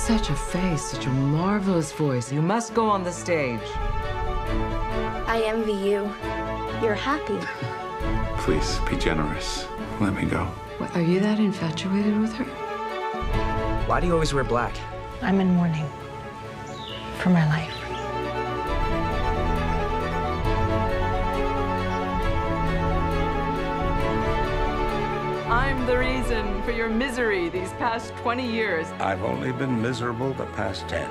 Such a face, such a marvelous voice. You must go on the stage. I envy you. You're happy. Please, be generous. Let me go. What, are you that infatuated with her? Why do you always wear black? I'm in mourning for my life. I'm the reason for your misery these past 20 years. I've only been miserable the past 10.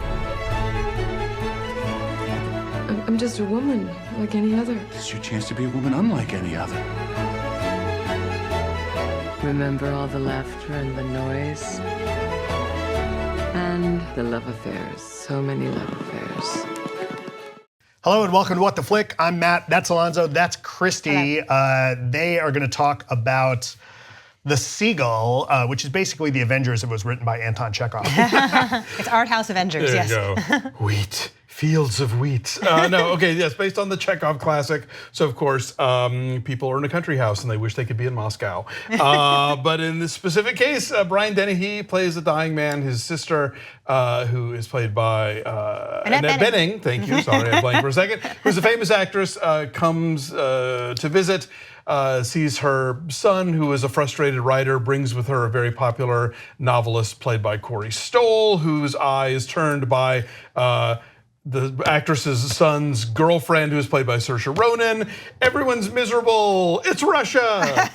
I'm just a woman, like any other. This is your chance to be a woman unlike any other. Remember all the laughter and the noise? And the love affairs. So many love affairs. Hello and welcome to What the Flick. I'm Matt, that's Alonzo, that's Christy. They are gonna talk about The Seagull, which is basically the Avengers. It was written by Anton Chekhov. It's Art House Avengers, There yes. you go. Wheat. Fields of wheat. Yes, based on the Chekhov classic. So of course, people are in a country house and they wish they could be in Moscow. But in this specific case, Brian Dennehy plays a dying man. His sister, who is played by Annette Bening. Thank you. Sorry, I blanked for a second. Who's a famous actress, comes to visit. Sees her son, who is a frustrated writer, brings with her a very popular novelist played by Corey Stoll, whose eye is turned by the actress's son's girlfriend, who is played by Saoirse Ronan. Everyone's miserable. It's Russia.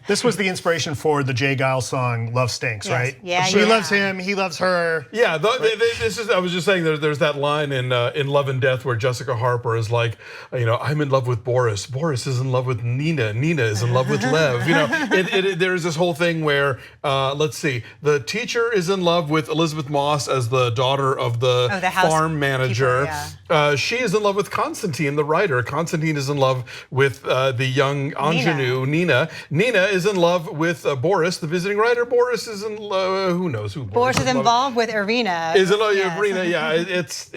This was the inspiration for the Jay Giles song "Love Stinks," Yes. right? Yeah, She yeah. loves him, he loves her. Yeah, this is. I was just saying, there's that line in Love and Death where Jessica Harper is like, I'm in love with Boris. Boris is in love with Nina. Nina is in love with Lev. There's this whole thing where, let's see, the teacher is in love with Elizabeth Moss as the daughter of the farm manager. Yeah. She is in love with Constantine, the writer. Constantine is in love with the young ingenue, Nina. Nina is in love with Boris, the visiting writer. Boris is in love, who knows who Boris is involved with Irina. Is in love with Irina, yeah. It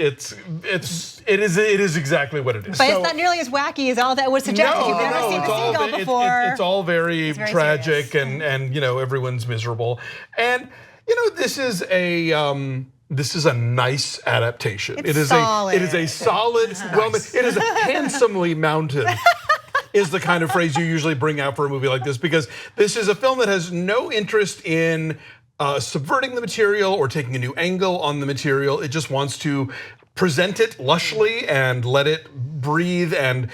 is exactly what it is. But it's not nearly as wacky as all that would suggest to you. We've never seen The Seagull before. It's all very tragic serious. and everyone's miserable. And this is a nice adaptation. It's solid. It is a solid. It is handsomely mounted. Is the kind of phrase you usually bring out for a movie like this, because this is a film that has no interest in subverting the material or taking a new angle on the material. It just wants to present it lushly and let it breathe and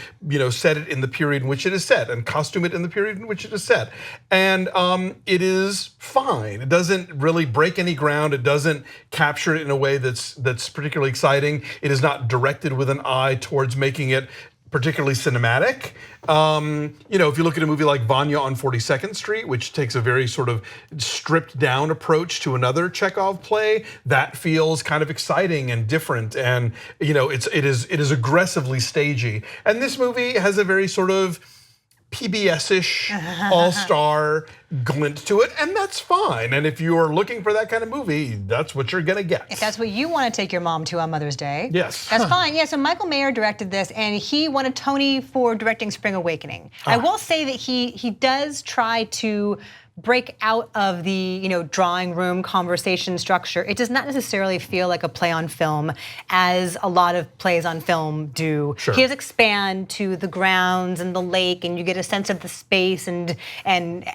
set it in the period in which it is set and costume it in the period in which it is set. And it is fine. It doesn't really break any ground. It doesn't capture it in a way that's particularly exciting. It is not directed with an eye towards making it particularly cinematic. If you look at a movie like Vanya on 42nd Street, which takes a very sort of stripped down approach to another Chekhov play, that feels kind of exciting and different. And it is aggressively stagey. And this movie has a very sort of PBS-ish all-star glint to it, and that's fine. And if you're looking for that kind of movie, that's what you're gonna get. If that's what you want to take your mom to on Mother's Day, yes, that's fine. Yeah, so Michael Mayer directed this, and he won a Tony for directing Spring Awakening. I will say that he does try to break out of the drawing room conversation structure. It does not necessarily feel like a play on film, as a lot of plays on film do. Sure. He does expand to the grounds and the lake, and you get a sense of the space and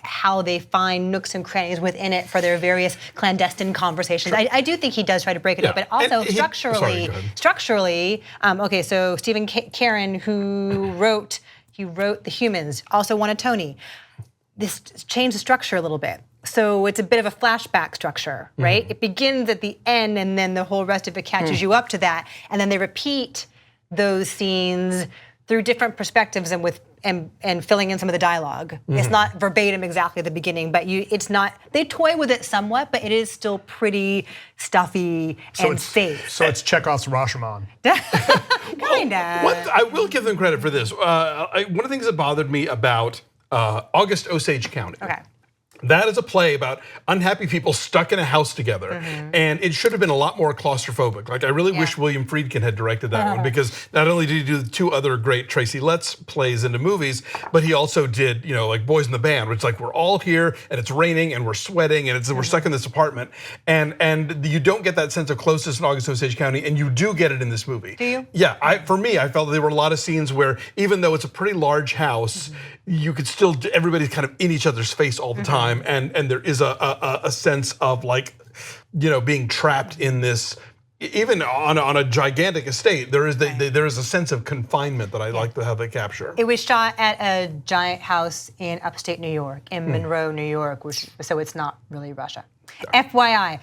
how they find nooks and crannies within it for their various clandestine conversations. Sure. I do think he does try to break it up, but also structurally. Okay, so Stephen Karam, who wrote The Humans, also won a Tony. This changed the structure a little bit. So it's a bit of a flashback structure, right? It begins at the end and then the whole rest of it catches you up to that. And then they repeat those scenes through different perspectives and filling in some of the dialogue. It's not verbatim exactly at the beginning, but they toy with it somewhat, but it is still pretty stuffy and safe. So it's Chekhov's Rashomon. Kinda. I will give them credit for this. One of the things that bothered me about August Osage County. Okay. That is a play about unhappy people stuck in a house together, and it should have been a lot more claustrophobic. Like I really wish William Friedkin had directed that one, because not only did he do the 2 other great Tracy Letts plays into movies, but he also did, like Boys in the Band, which like we're all here and it's raining and we're sweating and we're stuck in this apartment, and you don't get that sense of closeness in August Osage County, and you do get it in this movie. Do you? Yeah, for me, I felt that there were a lot of scenes where even though it's a pretty large house, you could still, everybody's kind of in each other's face all the time. And there is a sense of like, being trapped in this, even on a gigantic estate. There is there is a sense of confinement that I like to have they capture. It was shot at a giant house in upstate New York, in Monroe, New York, so it's not really Russia. FYI,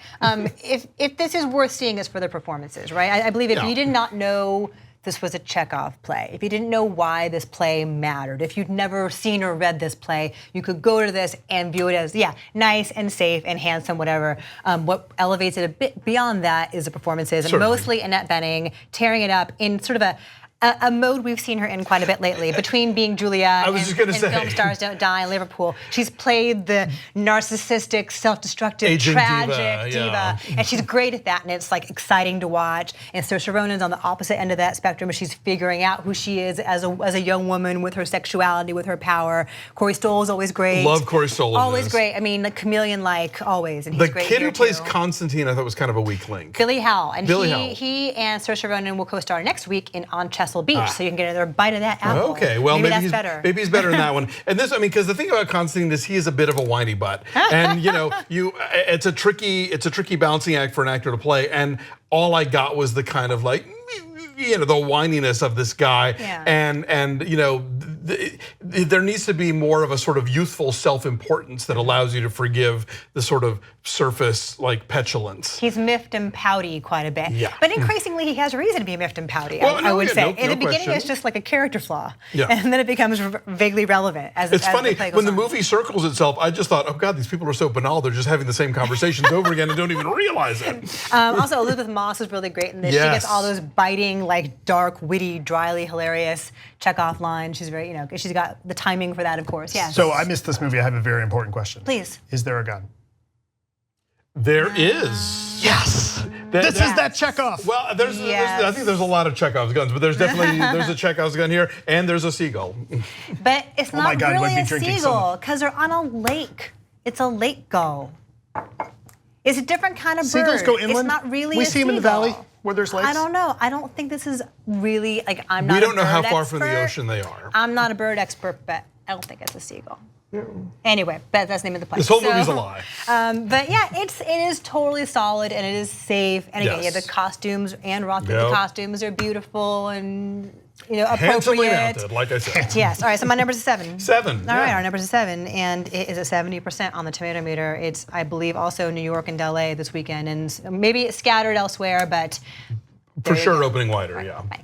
if this is worth seeing, is for the performances, right? I believe if you did not know this was a Chekhov play, if you didn't know why this play mattered, if you'd never seen or read this play, you could go to this and view it as, nice and safe and handsome, whatever. What elevates it a bit beyond that is the performances, and mostly Annette Bening tearing it up in sort of a mode we've seen her in quite a bit lately, between being Julia and Film Stars Don't Die in Liverpool. She's played the narcissistic, self-destructive, aging tragic diva, and she's great at that, and it's like exciting to watch. And Saoirse Ronan's on the opposite end of that spectrum, but she's figuring out who she is as a young woman with her sexuality, with her power. Corey Stoll's always great. Love Corey Stoll. Always great. I mean, like chameleon-like always, and he's the great. The kid who plays too. Constantine, I thought was kind of a weak link. Billy Howell, and Billy Howell. he and Saoirse Ronan will co-star next week in On Chesil Beach, so you can get another bite of that apple. Okay, well maybe that's better. Maybe he's better in that one. And this, because the thing about Constantine is he is a bit of a whiny butt, and it's a tricky balancing act for an actor to play. And all I got was the kind of like, the whininess of this guy, and there needs to be more of a sort of youthful self-importance that allows you to forgive the sort of surface like petulance. He's miffed and pouty quite a bit, but increasingly he has reason to be miffed and pouty. Well, I would say. No in the beginning, question. it's just like a character flaw, and then it becomes vaguely relevant as it's as funny the play goes when the on. movie circles itself. I just thought, oh God, these people are so banal. They're just having the same conversations over again and don't even realize it. Also, Elizabeth Moss is really great in this. Yes. She gets all those biting, like dark, witty, dryly hilarious Chekhov lines. She's very, she's got the timing for that, of course. Yeah. So I missed this movie. I have a very important question. Please. Is there a gun? There is. Yes. This is that Chekhov. Well, I think there's a lot of Chekhov's guns, but there's definitely there's a Chekhov's gun here, and there's a seagull. But it's not God, really we'd be a drinking seagull because they're on a lake. It's a lake gull. It's a different kind of bird. Seagulls go inland. It's not really we a see them in the seagull. valley where there's lakes. I don't know. I don't think this is really like I'm not. We don't know how far expert. from the ocean they are. I'm not a bird expert, but I don't think it's a seagull. Anyway, that's the name of the play. This whole movie's a lie. But yeah, it is totally solid and it is safe. And again, Yes. the costumes and Rock the costumes are beautiful and Handsomely appropriate. mounted, like I said. Yes. All right. So my number's a 7. 7. All right. Our number's a 7, and it is a 70% on the tomato meter. It's, I believe, also New York and LA this weekend, and maybe it's scattered elsewhere, but For sure, opening wider. Yeah. Bye.